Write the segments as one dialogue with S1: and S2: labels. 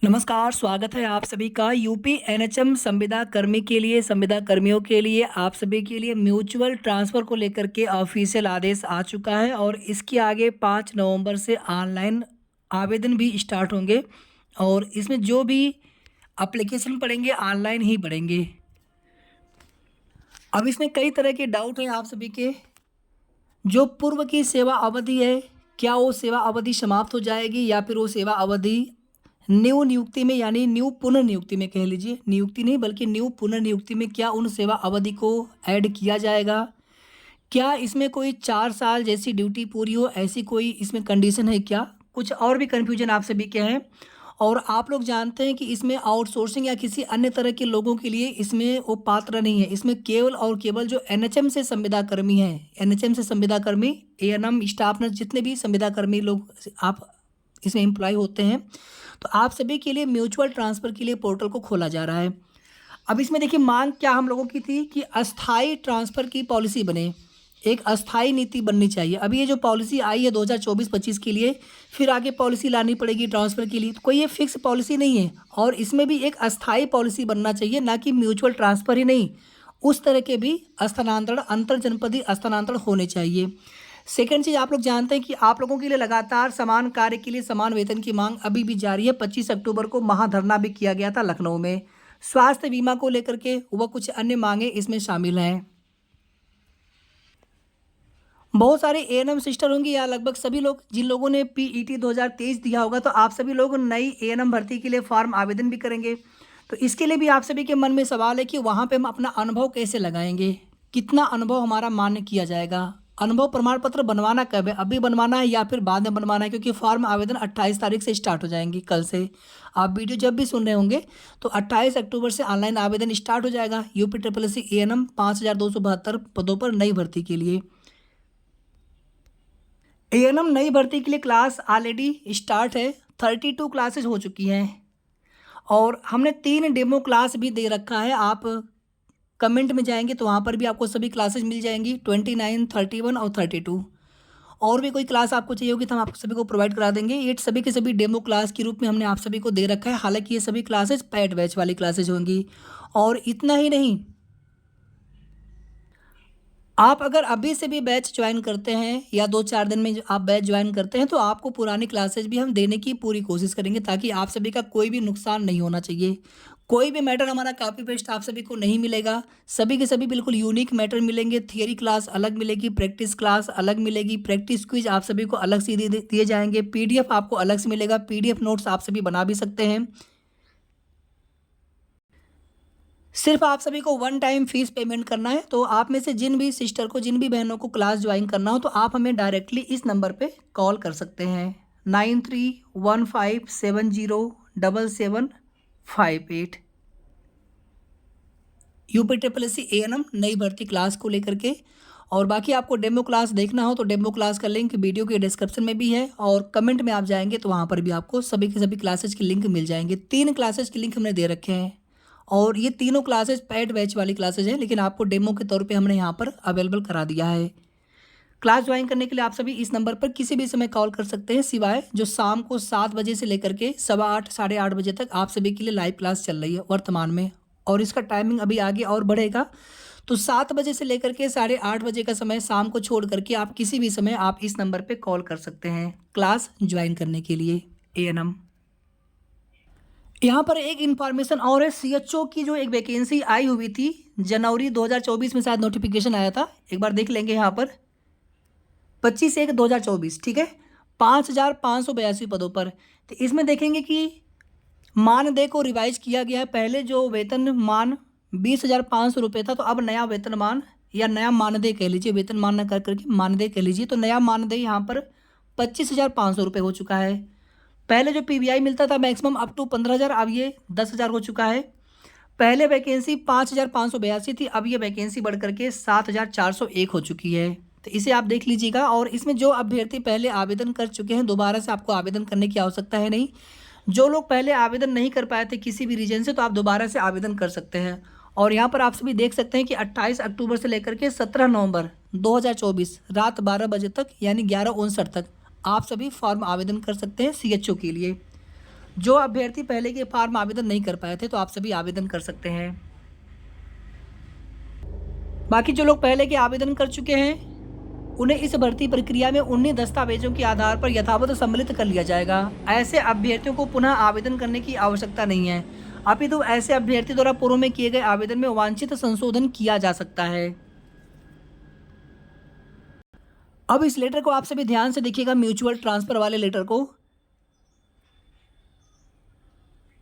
S1: नमस्कार, स्वागत है आप सभी का यूपी एनएचएम संविदा कर्मी के लिए संविदा कर्मियों के लिए आप सभी के लिए म्यूचुअल ट्रांसफ़र को लेकर के ऑफिशियल आदेश आ चुका है और इसके आगे 5 नवंबर से ऑनलाइन आवेदन भी स्टार्ट होंगे और इसमें जो भी एप्लीकेशन पड़ेंगे ऑनलाइन ही पड़ेंगे। अब इसमें कई तरह के डाउट हैं आप सभी के। जो पूर्व की सेवा अवधि है, क्या वो सेवा अवधि समाप्त हो जाएगी या फिर वो सेवा अवधि न्यू नियुक्ति में यानी न्यू पुनर्नियुक्ति में कह लीजिए, नियुक्ति नहीं बल्कि न्यू पुनर्नियुक्ति में क्या उन सेवा अवधि को ऐड किया जाएगा? क्या इसमें कोई 4 साल जैसी ड्यूटी पूरी हो ऐसी कोई इसमें कंडीशन है क्या? कुछ और भी कन्फ्यूजन आप सभी के हैं और आप लोग जानते हैं कि इसमें आउटसोर्सिंग या किसी अन्य तरह के लोगों के लिए इसमें वो पात्र नहीं है। इसमें केवल और केवल जो एनएचएम से संविदा कर्मी हैं, एनएचएम से संविदा कर्मी, एएनएम स्टाफ नर्स जितने भी संविदा कर्मी लोग आप इसमें एम्प्लॉय होते हैं, तो आप सभी के लिए म्यूचुअल ट्रांसफ़र के लिए पोर्टल को खोला जा रहा है। अब इसमें देखिए मांग क्या हम लोगों की थी कि अस्थायी ट्रांसफ़र की पॉलिसी बने, एक अस्थायी नीति बननी चाहिए। अभी ये जो पॉलिसी आई है 2024-25 के लिए, फिर आगे पॉलिसी लानी पड़ेगी ट्रांसफ़र के लिए, तो कोई ये फिक्स पॉलिसी नहीं है और इसमें भी एक अस्थायी पॉलिसी बनना चाहिए, ना कि म्यूचुअल ट्रांसफ़र ही नहीं, उस तरह के भी स्थानांतरण, अंतर जनपदीय स्थानांतरण होने चाहिए। सेकंड चीज़ आप लोग जानते हैं कि आप लोगों के लिए लगातार समान कार्य के लिए समान वेतन की मांग अभी भी जारी है। 25 अक्टूबर को महाधरना भी किया गया था लखनऊ में। स्वास्थ्य बीमा को लेकर के व कुछ अन्य मांगे इसमें शामिल हैं। बहुत सारे एएनएम सिस्टर होंगी या लगभग सभी लोग जिन लोगों ने पीईटी 2023 दिया होगा, तो आप सभी लोग नई एएनएम भर्ती के लिए फॉर्म आवेदन भी करेंगे। तो इसके लिए भी आप सभी के मन में सवाल है कि वहाँ पे हम अपना अनुभव कैसे लगाएंगे, कितना अनुभव हमारा मान्य किया जाएगा, अनुभव प्रमाण पत्र बनवाना कब है, अभी बनवाना है या फिर बाद में बनवाना है, क्योंकि फॉर्म आवेदन 28 तारीख से स्टार्ट हो जाएंगी। कल से आप वीडियो जब भी सुन रहे होंगे तो 28 अक्टूबर से ऑनलाइन आवेदन स्टार्ट हो जाएगा यूपी SSC एएनएम 5272 पदों पर नई भर्ती के लिए। एएनएम नई भर्ती के लिए क्लास ऑलरेडी स्टार्ट है, 32 क्लासेज हो चुकी हैं और हमने 3 डेमो क्लास भी दे रखा है। आप कमेंट में जाएंगे तो वहाँ पर भी आपको सभी क्लासेज मिल जाएंगी, 29, 31 और 32। और भी कोई क्लास आपको चाहिए होगी तो हम आप सभी को प्रोवाइड करा देंगे। ये सभी के सभी डेमो क्लास के रूप में हमने आप सभी को दे रखा है। हालांकि ये सभी क्लासेज पेड बैच वाली क्लासेज होंगी। और इतना ही नहीं, आप अगर अभी से भी बैच ज्वाइन करते हैं या 2-4 दिन में आप बैच ज्वाइन करते हैं तो आपको पुरानी क्लासेज भी हम देने की पूरी कोशिश करेंगे, ताकि आप सभी का कोई भी नुकसान नहीं होना चाहिए। कोई भी मैटर हमारा कॉपी पेस्ट आप सभी को नहीं मिलेगा, सभी के सभी बिल्कुल यूनिक मैटर मिलेंगे। थियरी क्लास अलग मिलेगी, प्रैक्टिस क्लास अलग मिलेगी, प्रैक्टिस क्विज आप सभी को अलग से दिए जाएंगे, पीडीएफ आपको अलग से मिलेगा, पीडीएफ नोट्स आप सभी बना भी सकते हैं। सिर्फ आप सभी को वन टाइम फीस पेमेंट करना है। तो आप में से जिन भी सिस्टर को, जिन भी बहनों को क्लास ज्वाइन करना हो तो आप हमें डायरेक्टली इस नंबर पे कॉल कर सकते हैं, 9315707758। यूपी SSC एएनएम नई भर्ती क्लास को लेकर के। और बाकी आपको डेमो क्लास देखना हो तो डेमो क्लास का लिंक वीडियो के डिस्क्रिप्शन में भी है और कमेंट में आप जाएंगे तो वहाँ पर भी आपको सभी के सभी क्लासेज के लिंक मिल जाएंगे। 3 क्लासेज के लिंक हमने दे रखे हैं और ये तीनों क्लासेज पेड बैच वाली क्लासेज हैं, लेकिन आपको डेमो के तौर पे हमने यहाँ पर अवेलेबल करा दिया है। क्लास ज्वाइन करने के लिए आप सभी इस नंबर पर किसी भी समय कॉल कर सकते हैं, सिवाय जो शाम को 7 बजे से लेकर के 8:15 साढ़े 8 बजे तक आप सभी के लिए लाइव क्लास चल रही है वर्तमान में। और इसका टाइमिंग अभी आगे और बढ़ेगा, तो 7 बजे से लेकर के 8:30 बजे का समय शाम को छोड़ करके आप किसी भी समय आप इस नंबर पर कॉल कर सकते हैं क्लास ज्वाइन करने के लिए एएनएम। यहाँ पर एक इन्फॉर्मेशन और है, सीएचओ की जो एक वैकेंसी आई हुई थी जनवरी 2024 में, शायद नोटिफिकेशन आया था, एक बार देख लेंगे यहाँ पर 25/1/2024, ठीक है, 5582 पदों पर। तो इसमें देखेंगे कि मानदेय को रिवाइज किया गया है। पहले जो वेतन मान 20,500 रुपये था, तो अब नया वेतनमान या नया मानदेय कह लीजिए, वेतन मान न कर करके मानदेय कह लीजिए, तो नया मानदेय यहाँ पर 25,500 रुपये हो चुका है। पहले जो पीवीआई मिलता था मैक्सिमम अप टू 15,000, अब ये 10,000 हो चुका है। पहले वैकेंसी 5,582 थी, अब ये वैकेंसी बढ़ करके 7,401 हो चुकी है। तो इसे आप देख लीजिएगा। और इसमें जो अभ्यर्थी पहले आवेदन कर चुके हैं, दोबारा से आपको आवेदन करने की आवश्यकता है नहीं। जो लोग पहले आवेदन नहीं कर पाए थे किसी भी रीजन से, तो आप दोबारा से आवेदन कर सकते हैं। और यहाँ पर आप सभी देख सकते हैं कि 28 अक्टूबर से लेकर के 17 नवंबर 2024 रात 12 बजे तक, यानी 11:59 तक आप सभी फॉर्म आवेदन कर सकते हैं सीएचओ के लिए। जो अभ्यर्थी पहले के फॉर्म आवेदन नहीं कर पाए थे तो आप सभी आवेदन कर सकते हैं। बाकी जो लोग पहले के आवेदन कर चुके हैं उन्हें इस भर्ती प्रक्रिया में उन्हीं दस्तावेजों के आधार पर यथावत सम्मिलित कर लिया जाएगा। ऐसे अभ्यर्थियों को पुनः आवेदन करने की आवश्यकता नहीं है, अपितु ऐसे अभ्यर्थी द्वारा पूर्व में किए गए आवेदन में वांछित संशोधन किया जा सकता है। अब इस लेटर को आप सभी ध्यान से देखिएगा, म्यूचुअल ट्रांसफर वाले लेटर को।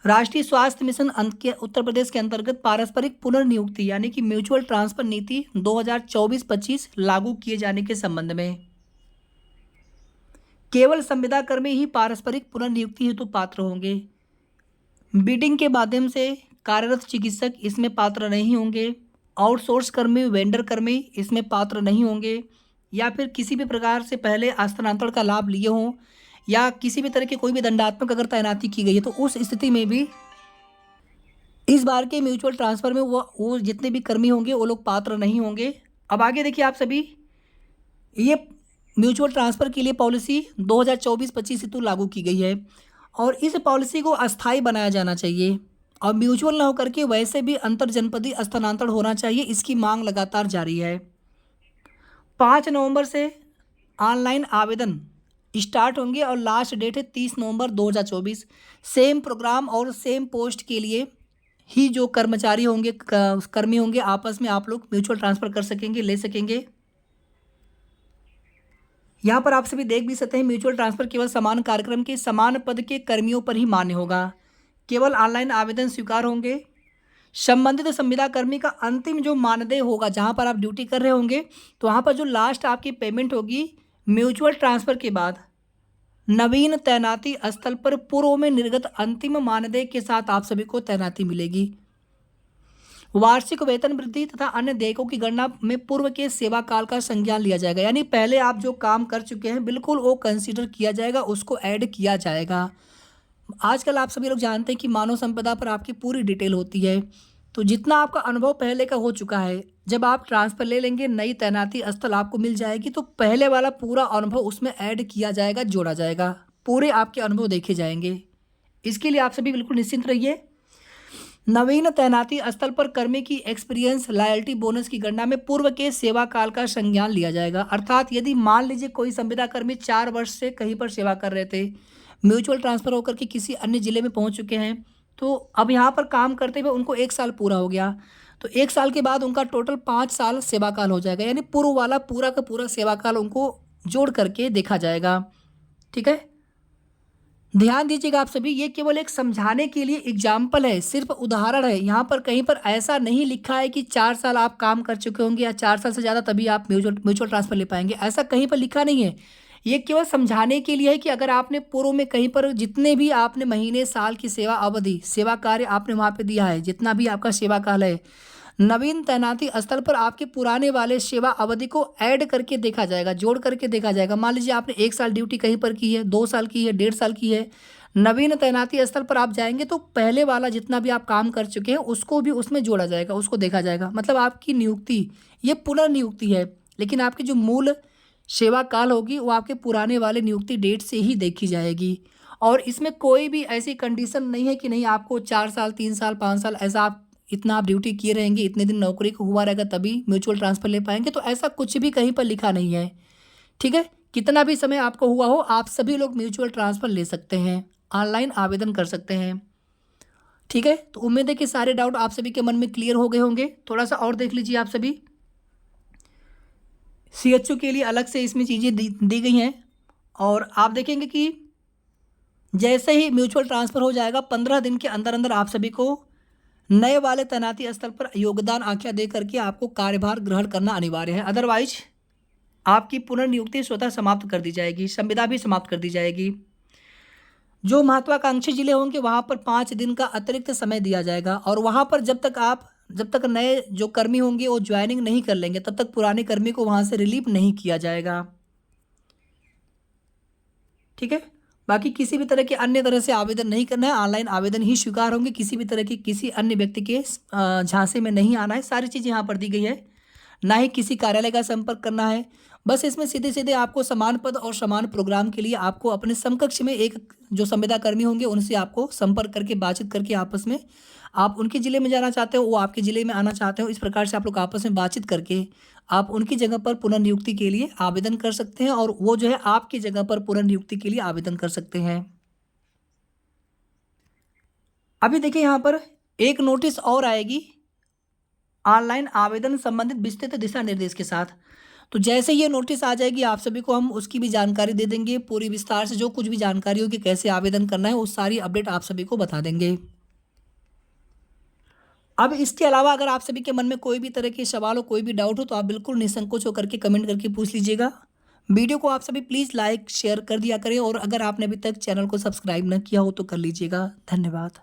S1: राष्ट्रीय स्वास्थ्य मिशन के उत्तर प्रदेश के अंतर्गत पारस्परिक पुनर्नियुक्ति यानी कि म्यूचुअल ट्रांसफर नीति 2024-25 लागू किए जाने के संबंध में केवल संविदा कर्मी ही पारस्परिक पुनर्नियुक्ति हेतु पात्र होंगे। बिडिंग के माध्यम से कार्यरत चिकित्सक इसमें पात्र नहीं होंगे। आउटसोर्स कर्मी, वेंडर कर्मी इसमें पात्र नहीं होंगे, या फिर किसी भी प्रकार से पहले स्थानांतरण का लाभ लिए हों या किसी भी तरह की कोई भी दंडात्मक अगर तैनाती की गई है तो उस स्थिति में भी इस बार के म्यूचुअल ट्रांसफर में वो जितने भी कर्मी होंगे वो लोग पात्र नहीं होंगे। अब आगे देखिए आप सभी, ये म्यूचुअल ट्रांसफ़र के लिए पॉलिसी 2024-25 हेतु लागू की गई है और इस पॉलिसी को अस्थायी बनाया जाना चाहिए और म्यूचुअल न होकर के वैसे भी अंतर जनपदीय स्थानांतरण होना चाहिए। इसकी मांग लगातार जारी है। 5 नवंबर से ऑनलाइन आवेदन स्टार्ट होंगे और लास्ट डेट है 30 नवंबर 2024। सेम प्रोग्राम और सेम पोस्ट के लिए ही जो कर्मचारी होंगे, कर्मी होंगे, आपस में आप लोग म्यूचुअल ट्रांसफ़र कर सकेंगे, ले सकेंगे। यहाँ पर आप सभी देख भी सकते हैं, म्यूचुअल ट्रांसफ़र केवल समान कार्यक्रम के समान पद के कर्मियों पर ही मान्य होगा। केवल ऑनलाइन आवेदन स्वीकार होंगे। संबंधित संविदा कर्मी का अंतिम जो मानदेय होगा, जहाँ पर आप ड्यूटी कर रहे होंगे तो वहाँ पर जो लास्ट आपकी पेमेंट होगी म्यूचुअल ट्रांसफ़र के बाद नवीन तैनाती स्थल पर पूर्व में निर्गत अंतिम मानदेय के साथ आप सभी को तैनाती मिलेगी। वार्षिक वेतन वृद्धि तथा अन्य देयकों की गणना में पूर्व के सेवा काल का संज्ञान लिया जाएगा, यानी पहले आप जो काम कर चुके हैं बिल्कुल वो कंसीडर किया जाएगा, उसको ऐड किया जाएगा। आजकल आप सभी लोग जानते हैं कि मानव संपदा पर आपकी पूरी डिटेल होती है, तो जितना आपका अनुभव पहले का हो चुका है, जब आप ट्रांसफ़र ले लेंगे, नई तैनाती स्थल आपको मिल जाएगी तो पहले वाला पूरा अनुभव उसमें ऐड किया जाएगा, जोड़ा जाएगा, पूरे आपके अनुभव देखे जाएंगे। इसके लिए आप सभी बिल्कुल निश्चिंत रहिए। नवीन तैनाती स्थल पर कर्मी की एक्सपीरियंस लॉयल्टी बोनस की गणना में पूर्व के सेवा काल का संज्ञान लिया जाएगा। अर्थात यदि मान लीजिए कोई संविदा कर्मी 4 वर्ष से कहीं पर सेवा कर रहे थे, म्यूचुअल ट्रांसफ़र होकर के किसी अन्य ज़िले में पहुंच चुके हैं, तो अब यहाँ पर काम करते हुए उनको 1 साल पूरा हो गया, तो 1 साल के बाद उनका टोटल 5 साल सेवा काल हो जाएगा, यानी पूर्व वाला पूरा का पूरा सेवा काल उनको जोड़ करके देखा जाएगा। ठीक है, ध्यान दीजिएगा आप सभी, ये केवल एक समझाने के लिए एग्जाम्पल है, सिर्फ उदाहरण है। यहाँ पर कहीं पर ऐसा नहीं लिखा है कि 4 साल आप काम कर चुके होंगे या 4 साल से ज़्यादा तभी आप म्यूचुअल ट्रांसफ़र ले पाएंगे, ऐसा कहीं पर लिखा नहीं है। ये केवल समझाने के लिए है कि अगर आपने पूर्व में कहीं पर जितने भी आपने महीने, साल की सेवा अवधि, सेवा कार्य आपने वहाँ पे दिया है, जितना भी आपका सेवा काल है, नवीन तैनाती स्थल पर आपके पुराने वाले सेवा अवधि को ऐड करके देखा जाएगा, जोड़ करके देखा जाएगा। मान लीजिए आपने 1 साल ड्यूटी कहीं पर की है, 2 साल की है, 1.5 साल की है, नवीन तैनाती स्थल पर आप जाएंगे तो पहले वाला जितना भी आप काम कर चुके हैं उसको भी उसमें जोड़ा जाएगा, उसको देखा जाएगा। मतलब आपकी नियुक्ति ये पुनर्नियुक्ति है, लेकिन आपकी जो मूल सेवा काल होगी वो आपके पुराने वाले नियुक्ति डेट से ही देखी जाएगी। और इसमें कोई भी ऐसी कंडीशन नहीं है कि नहीं आपको 4 साल, 3 साल, 5 साल ऐसा आप इतना आप ड्यूटी किए रहेंगे, इतने दिन नौकरी को हुआ रहेगा तभी म्यूचुअल ट्रांसफ़र ले पाएंगे, तो ऐसा कुछ भी कहीं पर लिखा नहीं है। ठीक है, कितना भी समय आपको हुआ हो आप सभी लोग म्यूचुअल ट्रांसफ़र ले सकते हैं, ऑनलाइन आवेदन कर सकते हैं। ठीक है, तो उम्मीद है कि सारे डाउट आप सभी के मन में क्लियर हो गए होंगे। थोड़ा सा और देख लीजिए आप सभी, CHO के लिए अलग से इसमें चीज़ें दी गई हैं और आप देखेंगे कि जैसे ही म्यूचुअल ट्रांसफ़र हो जाएगा 15 दिन के अंदर अंदर आप सभी को नए वाले तैनाती स्थल पर योगदान आख्या दे करके आपको कार्यभार ग्रहण करना अनिवार्य है, अदरवाइज आपकी पुनर्नियुक्ति स्वतः समाप्त कर दी जाएगी, संविदा भी समाप्त कर दी जाएगी। जो महत्वाकांक्षी जिले होंगे वहाँ पर 5 दिन का अतिरिक्त समय दिया जाएगा और वहाँ पर जब तक नए जो कर्मी होंगे वो ज्वाइनिंग नहीं कर लेंगे तब तक पुराने कर्मी को वहाँ से रिलीव नहीं किया जाएगा। ठीक है, बाकी किसी भी तरह के अन्य तरह से आवेदन नहीं करना है, ऑनलाइन आवेदन ही स्वीकार होंगे, किसी भी तरह की किसी अन्य व्यक्ति के झांसे में नहीं आना है, सारी चीज़ यहाँ पर दी गई है। ना ही किसी कार्यालय का संपर्क करना है। बस इसमें सीधे-सीधे आपको समान पद और समान प्रोग्राम के लिए आपको अपने समकक्ष में एक जो संविदा कर्मी होंगे उनसे आपको संपर्क करके बातचीत करके आपस में आप उनके ज़िले में जाना चाहते हो, वो आपके ज़िले में आना चाहते हो, इस प्रकार से आप लोग आपस में बातचीत करके आप उनकी जगह पर पुनर्नियुक्ति के लिए आवेदन कर सकते हैं और वो जो है आपकी जगह पर पुनर्नियुक्ति के लिए आवेदन कर सकते हैं। अभी देखिए यहाँ पर एक नोटिस और आएगी ऑनलाइन आवेदन संबंधित विस्तृत दिशा निर्देश के साथ। तो जैसे ये नोटिस आ जाएगी आप सभी को हम उसकी भी जानकारी दे देंगे, पूरी विस्तार से जो कुछ भी जानकारी होगी कैसे आवेदन करना है वो सारी अपडेट आप सभी को बता देंगे। अब इसके अलावा अगर आप सभी के मन में कोई भी तरह के सवाल हो, कोई भी डाउट हो तो आप बिल्कुल निसंकोच होकर के कमेंट करके पूछ लीजिएगा। वीडियो को आप सभी प्लीज़ लाइक शेयर कर दिया करें और अगर आपने अभी तक चैनल को सब्सक्राइब न किया हो तो कर लीजिएगा। धन्यवाद।